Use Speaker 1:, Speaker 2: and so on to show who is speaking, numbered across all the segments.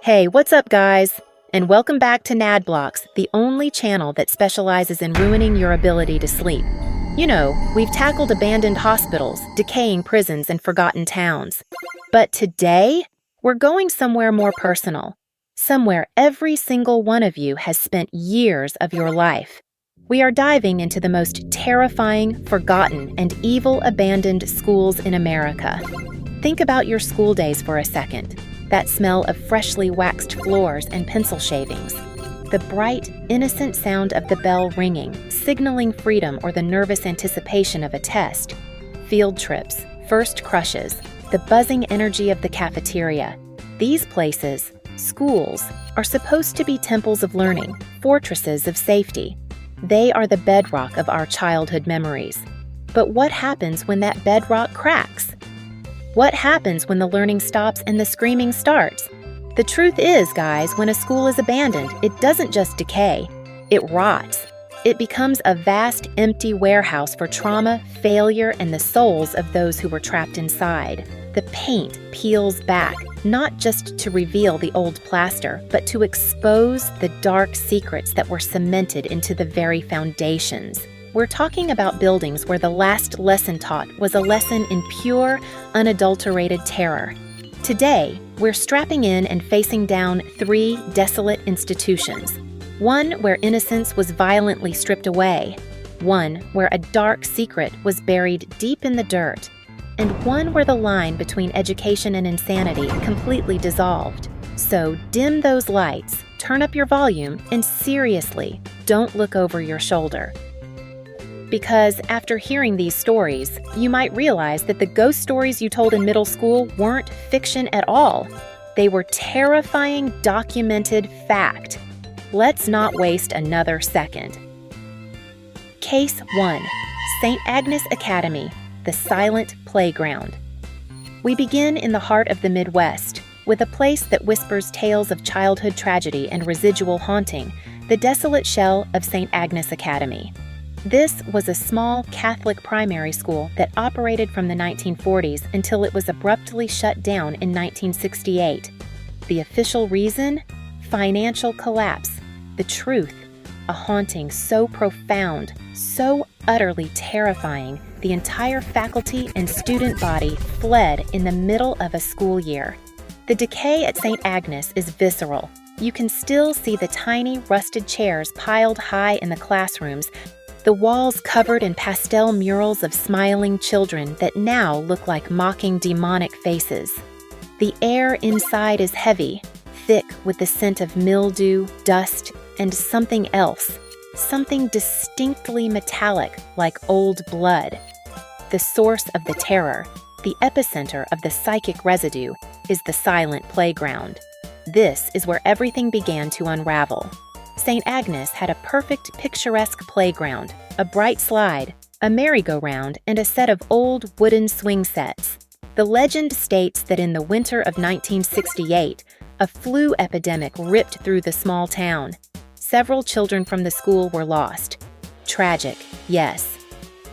Speaker 1: Hey, what's up, guys? And welcome back to NadBlox, the only channel that specializes in ruining your ability to sleep. You know, we've tackled abandoned hospitals, decaying prisons, and forgotten towns. But today, we're going somewhere more personal. Somewhere every single one of you has spent years of your life. We are diving into the most terrifying, forgotten, and evil abandoned schools in America. Think about your school days for a second. That smell of freshly waxed floors and pencil shavings. The bright, innocent sound of the bell ringing, signaling freedom or the nervous anticipation of a test. Field trips, first crushes, the buzzing energy of the cafeteria. These places, schools, are supposed to be temples of learning, fortresses of safety. They are the bedrock of our childhood memories. But what happens when that bedrock cracks? What happens when the learning stops and the screaming starts? The truth is, guys, when a school is abandoned, it doesn't just decay, it rots. It becomes a vast, empty warehouse for trauma, failure, and the souls of those who were trapped inside. The paint peels back, not just to reveal the old plaster, but to expose the dark secrets that were cemented into the very foundations. We're talking about buildings where the last lesson taught was a lesson in pure, unadulterated terror. Today, we're strapping in and facing down 3 desolate institutions. One where innocence was violently stripped away, one where a dark secret was buried deep in the dirt, and one where the line between education and insanity completely dissolved. So dim those lights, turn up your volume, and seriously, don't look over your shoulder. Because after hearing these stories, you might realize that the ghost stories you told in middle school weren't fiction at all. They were terrifying, documented fact. Let's not waste another second. Case 1. St. Agnes Academy, the silent playground. We begin in the heart of the Midwest, with a place that whispers tales of childhood tragedy and residual haunting, the desolate shell of St. Agnes Academy. This was a small Catholic primary school that operated from the 1940s until it was abruptly shut down in 1968. The official reason? Financial collapse. The truth? A haunting so profound, so utterly terrifying, the entire faculty and student body fled in the middle of a school year. The decay at St. Agnes is visceral. You can still see the tiny, rusted chairs piled high in the classrooms, the walls covered in pastel murals of smiling children that now look like mocking demonic faces. The air inside is heavy, thick with the scent of mildew, dust, and something else, something distinctly metallic like old blood. The source of the terror, the epicenter of the psychic residue, is the silent playground. This is where everything began to unravel. St. Agnes had a perfect picturesque playground, a bright slide, a merry-go-round, and a set of old wooden swing sets. The legend states that in the winter of 1968, a flu epidemic ripped through the small town. Several children from the school were lost. Tragic, yes.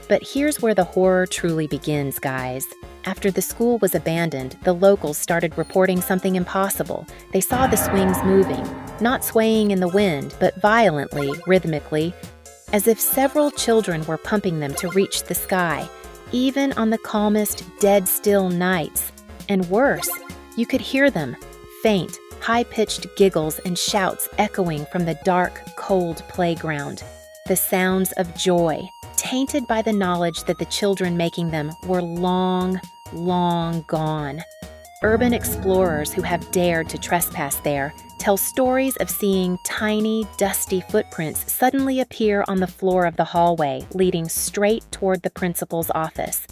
Speaker 1: But here's where the horror truly begins, guys. After the school was abandoned, the locals started reporting something impossible. They saw the swings moving, not swaying in the wind, but violently, rhythmically, as if several children were pumping them to reach the sky, even on the calmest, dead-still nights. And worse, you could hear them, faint, high-pitched giggles and shouts echoing from the dark, cold playground. The sounds of joy, tainted by the knowledge that the children making them were long, long gone. Urban explorers who have dared to trespass there tell stories of seeing tiny, dusty footprints suddenly appear on the floor of the hallway, leading straight toward the principal's office.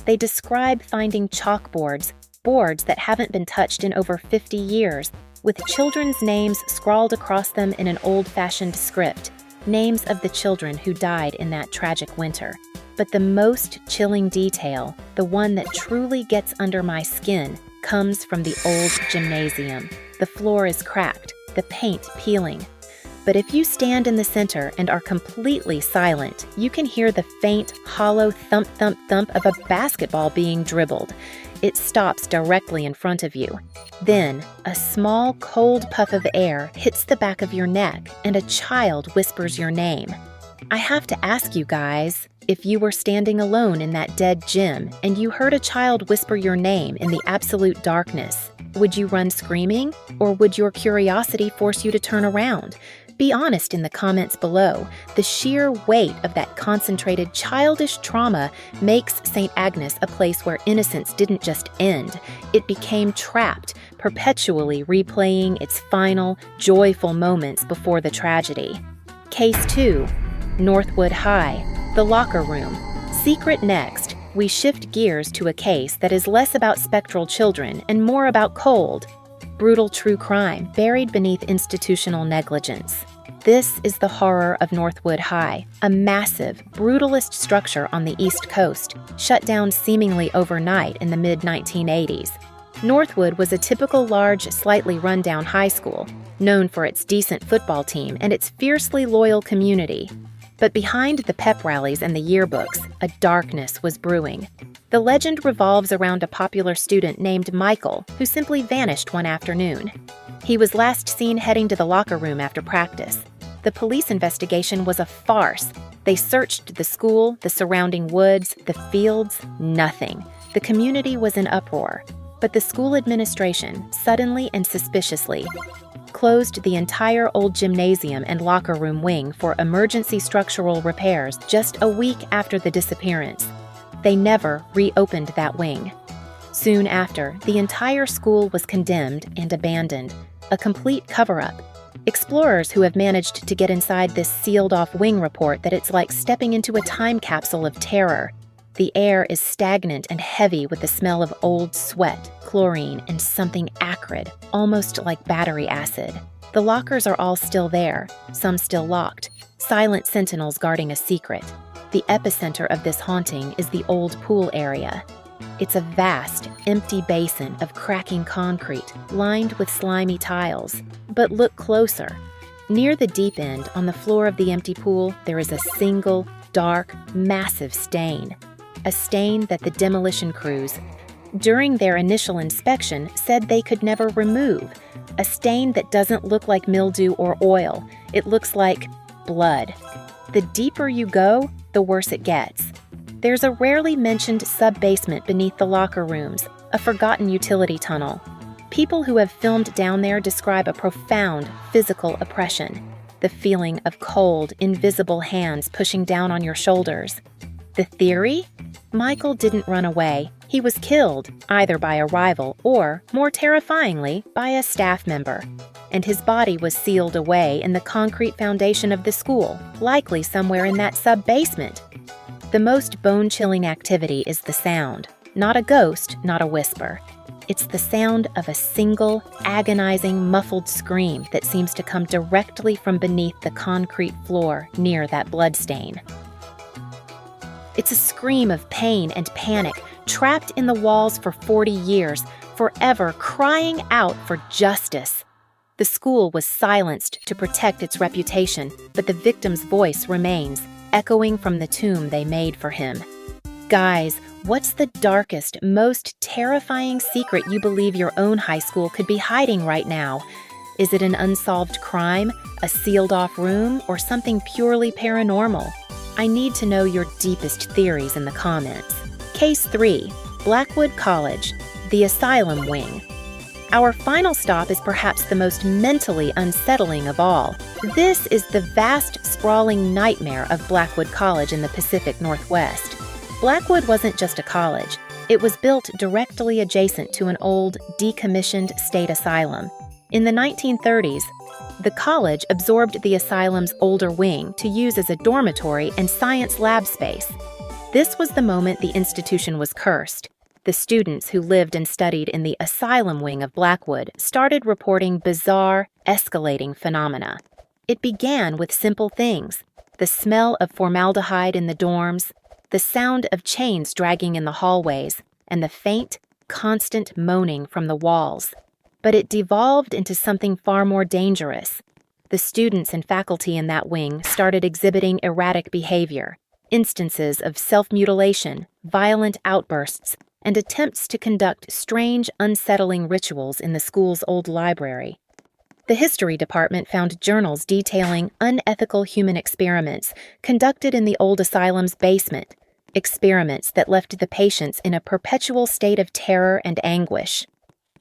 Speaker 1: They describe finding chalkboards, boards that haven't been touched in over 50 years, with children's names scrawled across them in an old-fashioned script, names of the children who died in that tragic winter. But the most chilling detail, the one that truly gets under my skin, comes from the old gymnasium. The floor is cracked, the paint peeling. But if you stand in the center and are completely silent, you can hear the faint, hollow thump, thump, thump of a basketball being dribbled. It stops directly in front of you. Then, a small, cold puff of air hits the back of your neck, and a child whispers your name. I have to ask you guys, if you were standing alone in that dead gym and you heard a child whisper your name in the absolute darkness, would you run screaming, or would your curiosity force you to turn around? Be honest in the comments below. The sheer weight of that concentrated childish trauma makes St. Agnes a place where innocence didn't just end. It became trapped, perpetually replaying its final, joyful moments before the tragedy. Case 2. Northwood High, the locker room. Secret next. We shift gears to a case that is less about spectral children and more about cold, brutal true crime buried beneath institutional negligence. This is the horror of Northwood High, a massive, brutalist structure on the East Coast, shut down seemingly overnight in the mid-1980s. Northwood was a typical large, slightly run-down high school, known for its decent football team and its fiercely loyal community. But behind the pep rallies and the yearbooks, a darkness was brewing. The legend revolves around a popular student named Michael, who simply vanished one afternoon. He was last seen heading to the locker room after practice. The police investigation was a farce. They searched the school, the surrounding woods, the fields, nothing. The community was in uproar. But the school administration, suddenly and suspiciously, closed the entire old gymnasium and locker room wing for emergency structural repairs just a week after the disappearance. They never reopened that wing. Soon after, the entire school was condemned and abandoned, a complete cover-up. Explorers who have managed to get inside this sealed-off wing report that it's like stepping into a time capsule of terror. The air is stagnant and heavy with the smell of old sweat, chlorine, and something acrid, almost like battery acid. The lockers are all still there, some still locked, silent sentinels guarding a secret. The epicenter of this haunting is the old pool area. It's a vast, empty basin of cracking concrete, lined with slimy tiles. But look closer. Near the deep end, on the floor of the empty pool, there is a single, dark, massive stain. A stain that the demolition crews, during their initial inspection, said they could never remove. A stain that doesn't look like mildew or oil. It looks like blood. The deeper you go, the worse it gets. There's a rarely mentioned sub-basement beneath the locker rooms, a forgotten utility tunnel. People who have filmed down there describe a profound physical oppression. The feeling of cold, invisible hands pushing down on your shoulders. The theory? Michael didn't run away. He was killed, either by a rival or, more terrifyingly, by a staff member. And his body was sealed away in the concrete foundation of the school, likely somewhere in that sub-basement. The most bone-chilling activity is the sound. Not a ghost, not a whisper. It's the sound of a single, agonizing, muffled scream that seems to come directly from beneath the concrete floor near that bloodstain. It's a scream of pain and panic, trapped in the walls for 40 years, forever crying out for justice. The school was silenced to protect its reputation, but the victim's voice remains, echoing from the tomb they made for him. Guys, what's the darkest, most terrifying secret you believe your own high school could be hiding right now? Is it an unsolved crime, a sealed-off room, or something purely paranormal? I need to know your deepest theories in the comments. Case 3. Blackwood College, the Asylum Wing. Our final stop is perhaps the most mentally unsettling of all. This is the vast, sprawling nightmare of Blackwood College in the Pacific Northwest. Blackwood wasn't just a college. It was built directly adjacent to an old, decommissioned state asylum. In the 1930s, the college absorbed the asylum's older wing to use as a dormitory and science lab space. This was the moment the institution was cursed. The students who lived and studied in the asylum wing of Blackwood started reporting bizarre, escalating phenomena. It began with simple things: the smell of formaldehyde in the dorms, the sound of chains dragging in the hallways, and the faint, constant moaning from the walls. But it devolved into something far more dangerous. the students and faculty in that wing started exhibiting erratic behavior, instances of self-mutilation, violent outbursts, and attempts to conduct strange, unsettling rituals in the school's old library. The history department found journals detailing unethical human experiments conducted in the old asylum's basement, experiments that left the patients in a perpetual state of terror and anguish.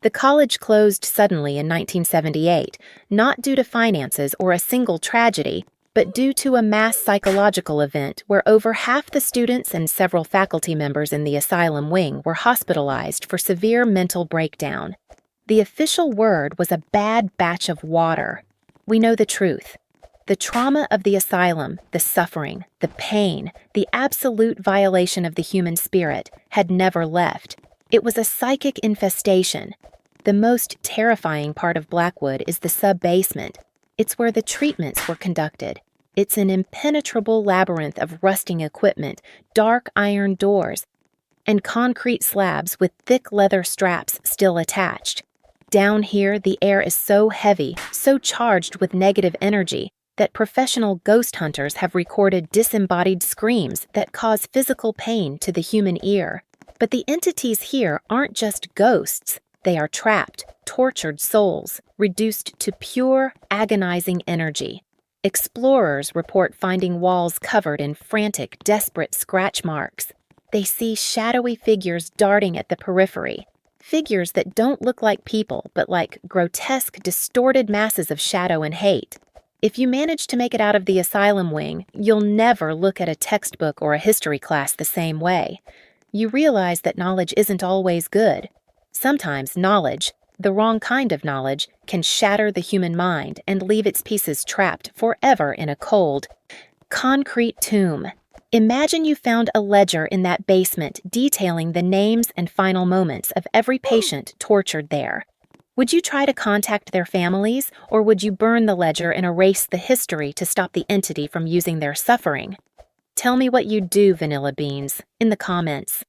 Speaker 1: The college closed suddenly in 1978, not due to finances or a single tragedy, but due to a mass psychological event where over half the students and several faculty members in the asylum wing were hospitalized for severe mental breakdown. The official word was a bad batch of water. We know the truth. The trauma of the asylum, the suffering, the pain, the absolute violation of the human spirit had never left. It was a psychic infestation. The most terrifying part of Blackwood is the sub-basement. It's where the treatments were conducted. It's an impenetrable labyrinth of rusting equipment, dark iron doors, and concrete slabs with thick leather straps still attached. Down here, the air is so heavy, so charged with negative energy, that professional ghost hunters have recorded disembodied screams that cause physical pain to the human ear. But the entities here aren't just ghosts. They are trapped, tortured souls, reduced to pure, agonizing energy. Explorers report finding walls covered in frantic, desperate scratch marks. They see shadowy figures darting at the periphery, figures that don't look like people, but like grotesque, distorted masses of shadow and hate. If you manage to make it out of the asylum wing, you'll never look at a textbook or a history class the same way. You realize that knowledge isn't always good. Sometimes knowledge, the wrong kind of knowledge, can shatter the human mind and leave its pieces trapped forever in a cold, concrete tomb. Imagine you found a ledger in that basement detailing the names and final moments of every patient tortured there. Would you try to contact their families, or would you burn the ledger and erase the history to stop the entity from using their suffering? Tell me what you'd do, Vanilla Beans, in the comments.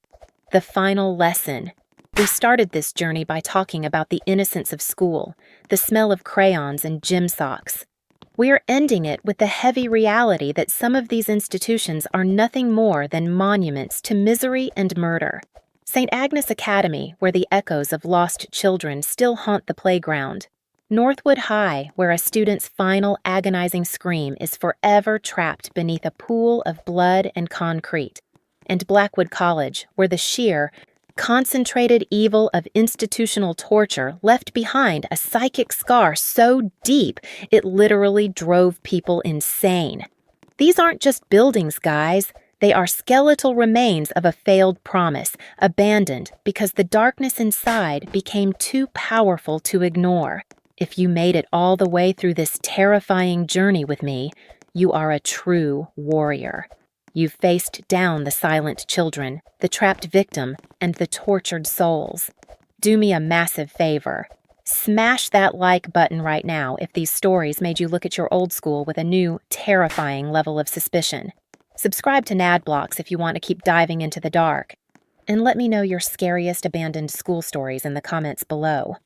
Speaker 1: The final lesson. We started this journey by talking about the innocence of school, the smell of crayons and gym socks. We're ending it with the heavy reality that some of these institutions are nothing more than monuments to misery and murder. St. Agnes Academy, where the echoes of lost children still haunt the playground. Northwood High, where a student's final agonizing scream is forever trapped beneath a pool of blood and concrete. And Blackwood College, where the sheer, concentrated evil of institutional torture left behind a psychic scar so deep it literally drove people insane. These aren't just buildings, guys. They are skeletal remains of a failed promise, abandoned because the darkness inside became too powerful to ignore. If you made it all the way through this terrifying journey with me, you are a true warrior. You've faced down the silent children, the trapped victim, and the tortured souls. Do me a massive favor. Smash that like button right now if these stories made you look at your old school with a new, terrifying level of suspicion. Subscribe to NadBlox if you want to keep diving into the dark. And let me know your scariest abandoned school stories in the comments below.